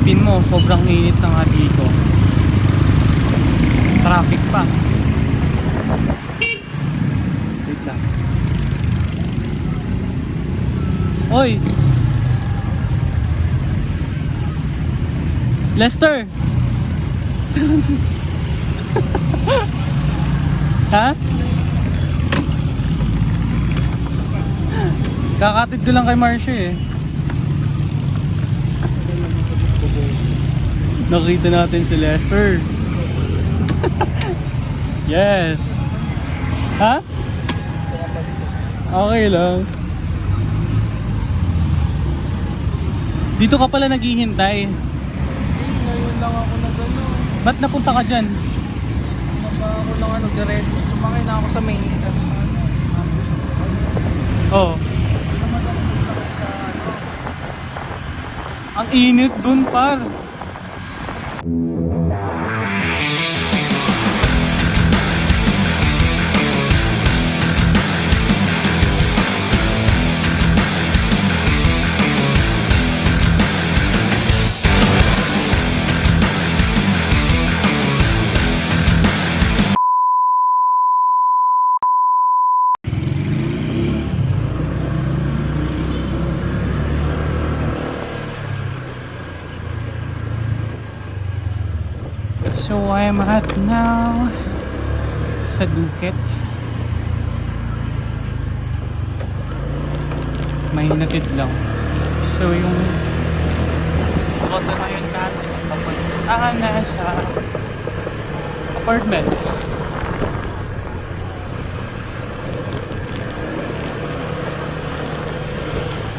Isipin mo, sobrang init na nga dito. Traffic pa. Wait lang. Oy! Lester! Ha? Kakatid ko lang kay Marcia eh. Nakita natin si Lester. Yes. Ha? Okay lang. Dito ka pala naghihintay. Ngayon lang ako na gano'n. Ba't napunta ka dyan? Napa ako lang diretso. Sumakay na ako sa main. Kasi Oh. Ang init dun par. So I am at now sa Duket. May natid lang. So yung ruta ngayon natin papuntahan na sa apartment.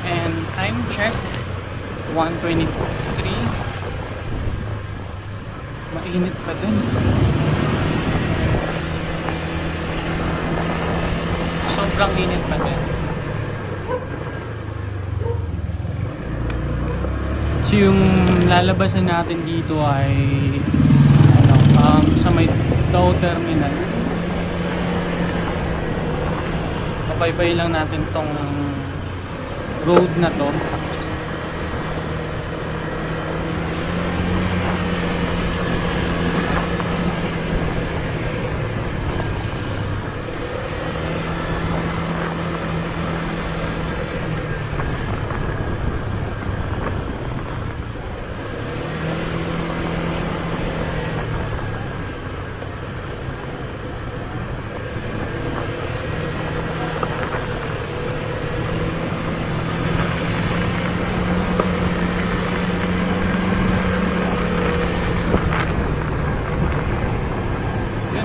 And time check 1:23. Mainit pa din. Sobrang init pa din. So yung lalabasan natin dito ay sa may Dow Terminal. Kabaybay lang natin tong road na to.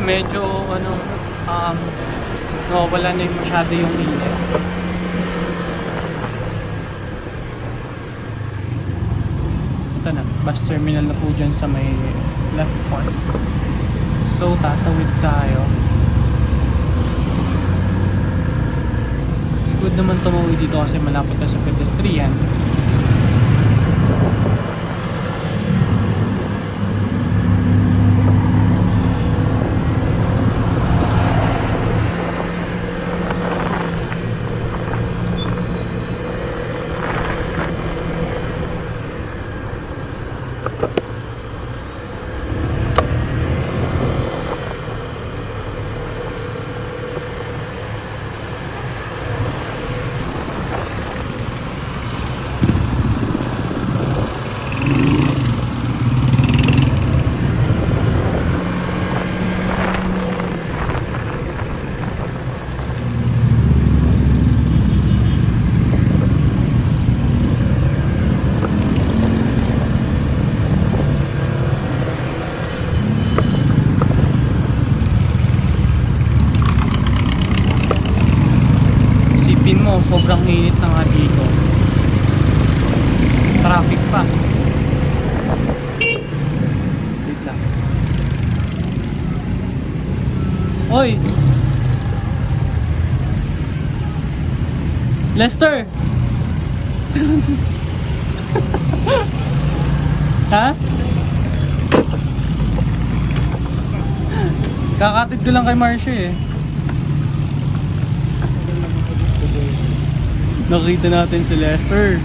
Medyo nawawala na yung masyado yung init. Ito na, bus terminal na po dyan sa may left part. So tatawid tayo. It's good naman tumawid dito kasi malapit na sa pedestrian. Isipin mo, sobrang init na nga dito. Traffic pa. Wait lang. Oy! Lester! Ha? Kakatid ko lang kay Marcia eh. Nakita natin si Lester.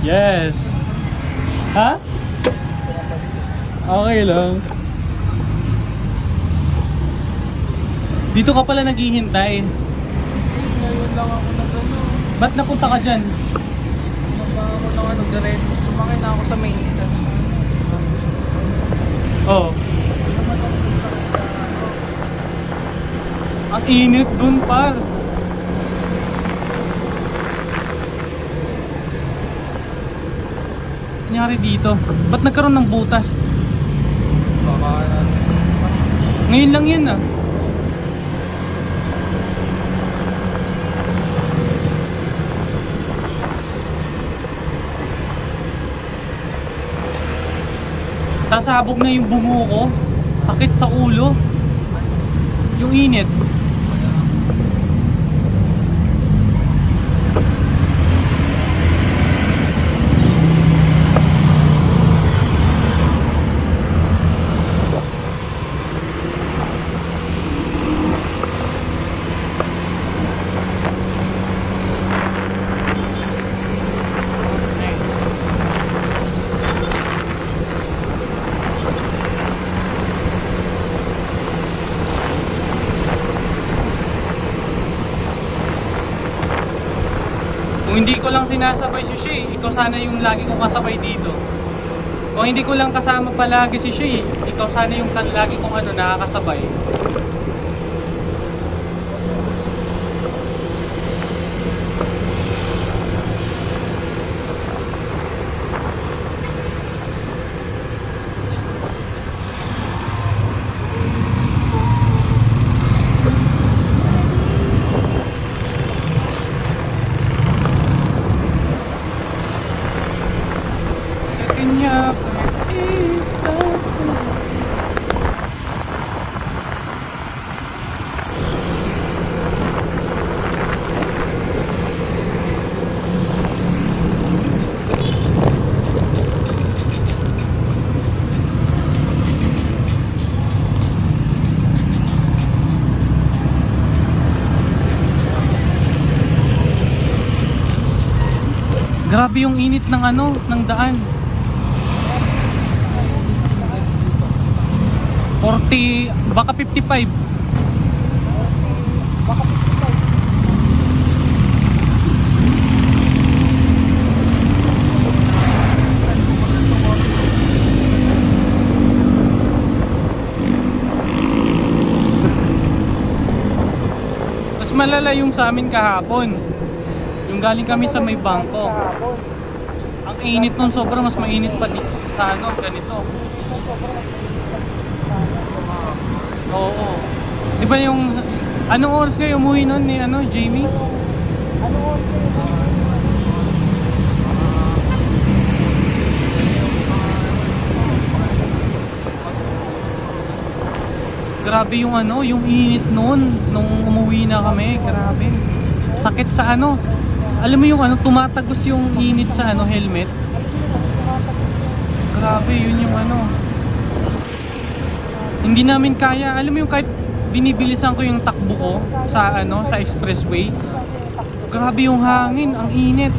Yes. Ha? Okay lang. Dito ka pala naghihintay. Ngayon lang ako nag-ano. Ba't napunta ka dyan? Naba ako lang ano, diretso. Sumakay na ako sa main. Oo. Ang init dun, par. Nangyari dito? Ba't nagkaroon ng butas? Baka Ngayon lang yan ah. Sasabog na yung bungo ko. Sakit sa ulo. Yung init. Kung hindi ko lang sinasabay si Shay, ikaw sana yung lagi kong kasabay dito. Kung hindi ko lang kasama palagi si Shay, ikaw sana yung lagi kong nakakasabay. Sa kanya pag-ibig. Grabe yung init ng ng daan. 40, baka 55. baka 55. Mas malala yung sa amin kahapon. Yung galing kami sa may bangko. Ang init nun sobra, mas mainit pa dito sa ganito. Oo. Di ba yung anong oras kayo umuwi nun ni Jamie? Grabe yung yung init nun nung umuwi na kami. Grabe. Sakit sa alam mo yung tumatagos yung init sa helmet. Grabe, yun yung hindi namin kaya. Alam mo yung kahit binibilisan ko yung takbo ko sa sa expressway. Grabe yung hangin, ang init.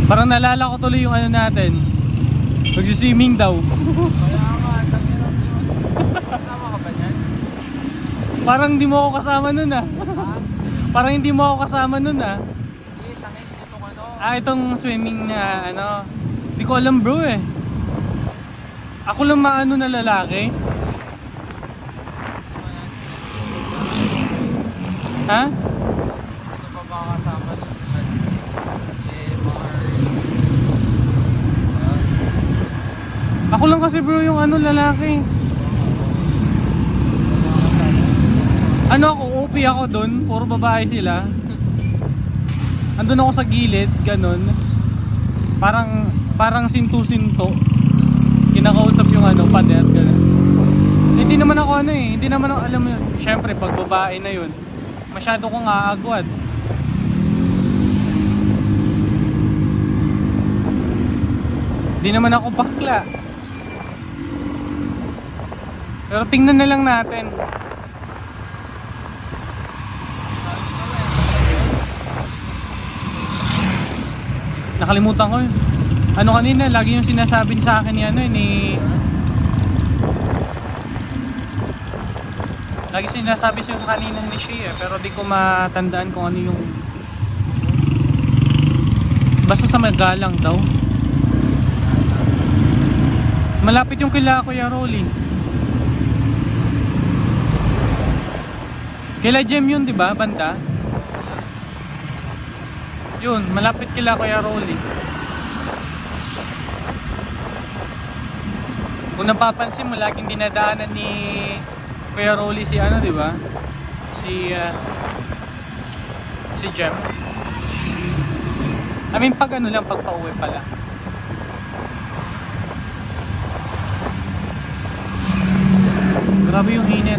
Parang nalala ko tuloy yung natin. Magsi-swimming daw. Kaya nga, tanginan yun. Kasama ka ba niyan? Parang hindi mo ako kasama nun ah. Parang hindi mo ako kasama nun ah. Hindi, tangin itong Itong swimming na Hindi ko alam bro eh. Ako lang na lalaki. Ha? Sino pa ba kasama doon sila? Ako lang kasi bro yung lalaki. Ako, OP ako dun. Puro babae sila. Andun ako sa gilid, ganun. Parang sinto-sinto. Kinakausap yung pader, ganun. Hindi naman naman ako ano eh, hindi naman ako alam mo yun. Siyempre, pag babae na yun, masyado kong aagwad. Hindi naman ako bakla. Pero tingnan na lang natin. Nakalimutan ko yun. Ano kanina, lagi yung sinasabi sa akin ni ano ni... Lagi sinasabi siya kanina ni Shea pero di ko matandaan kung ano yung... Basta sa Magalang daw. Malapit yung kila Kuya Rolly. Kila Jem yun, di ba? Banda. Yun, malapit kila Kuya Rolly. Kung napapansin mo, laging dinadaanan ni Kuya Rolly si ano, di ba? Si Jem. I mean, pag ano lang, pag pauwi pala. Grabe yung init.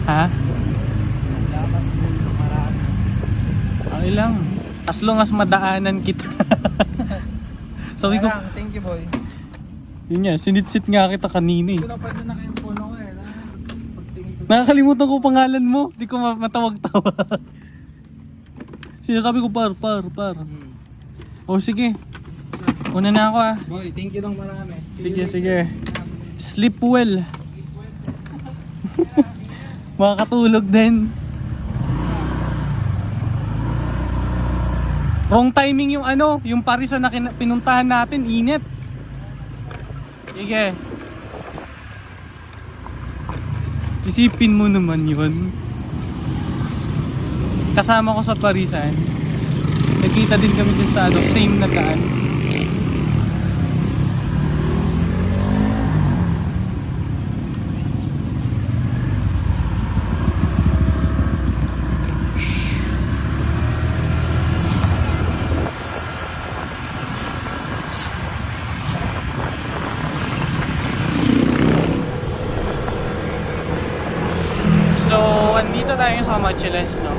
Ha? Okay lang. As long as madaanan kita. Sabi ko, thank you boy. yun nga, sinitsit nga kita kanina eh. Hindi ko napansin na kayong phone ako eh. Pagtingin ko. Nakakalimutan ko pangalan mo. Di ko matawag-tawag. Sinasabi ko par. O sige. Una na ako ah. Boy, thank you lang marami. Sige. Sleep well. Makakatulog din. Wrong timing yung ano, yung Paris na pinuntahan natin, init. Sige. Isipin mo naman yun. Kasama ko sa Parisan. Nakita din kami dun sa ano, same na daan. So, andito tayo sa Kamachiles, no?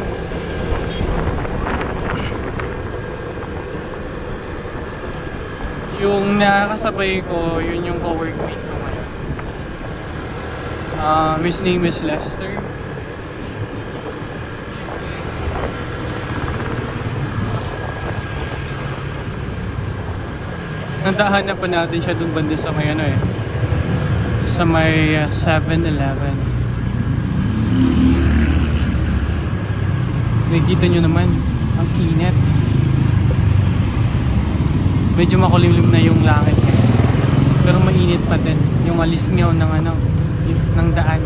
Yung nakakasabay ko, yun yung co-workmate ko ngayon. His name is Lester. Nandahan na pa natin siya dun banda sa may ano eh. Sa may 7-Eleven. Nakikita nyo naman, ang init. Medyo makulimlim na yung langit. Pero mainit pa din. Yung alisngaw ng ano, ng daan.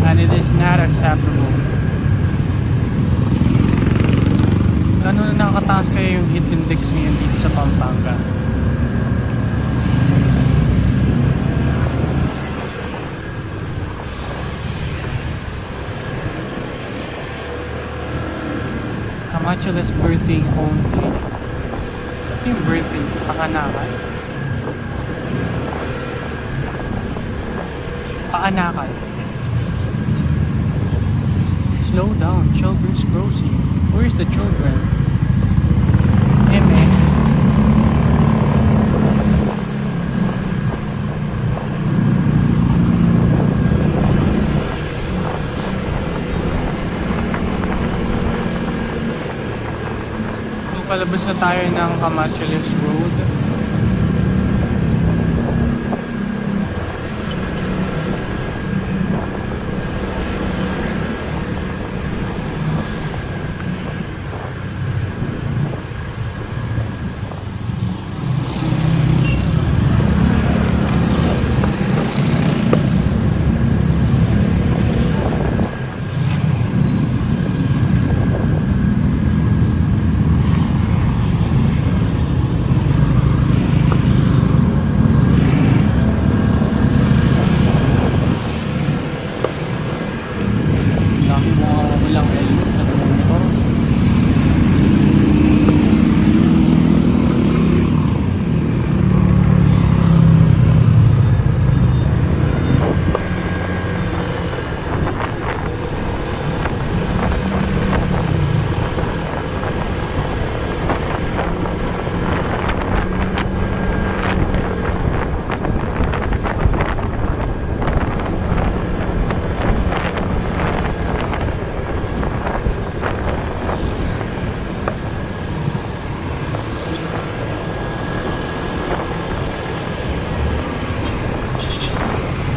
And it is not acceptable. Gano'n na nakakataas kaya yung heat index ngayon dito sa Pampanga? Kamachiles birthday home clinic. Ito yung birthday, Paanakan. Paanakan. Slow down, children's grocery. Where's the children? Eme. Palabas na tayo ng Kamachiles Road.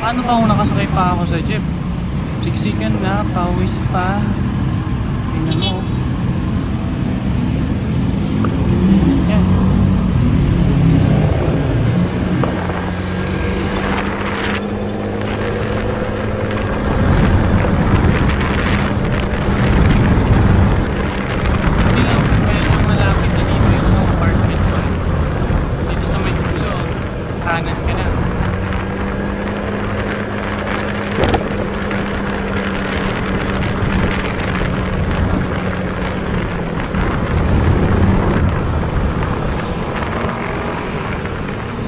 Paano pa kung nakasakay pa ako sa jeep? Siksikan na, pawis pa. Tingnan mo. Yan. Hindi lang, medyo malapit na dito yung mga apartment ko. Dito sa may dulo, kanan ka na.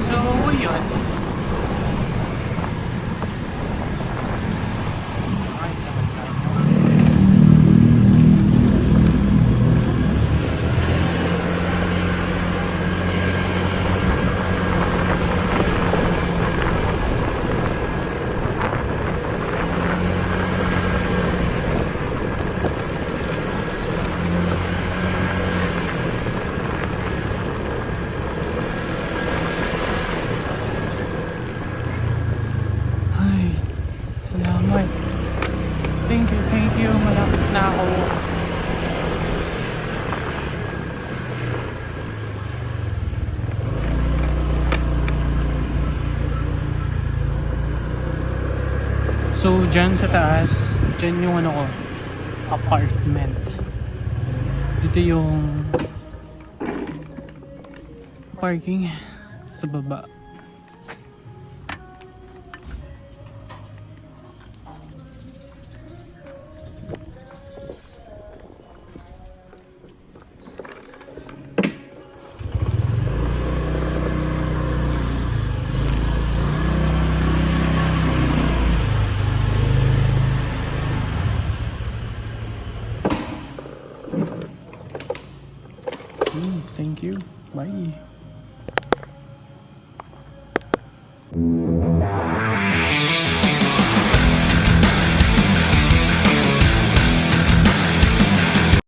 So, yun. Ay, naman tayo. Ay, salamat. Thank you, thank you. Malapit na ako. So, dyan sa taas, dyan yung ano ko, apartment. Dito yung parking sa baba. Thank you. Bye.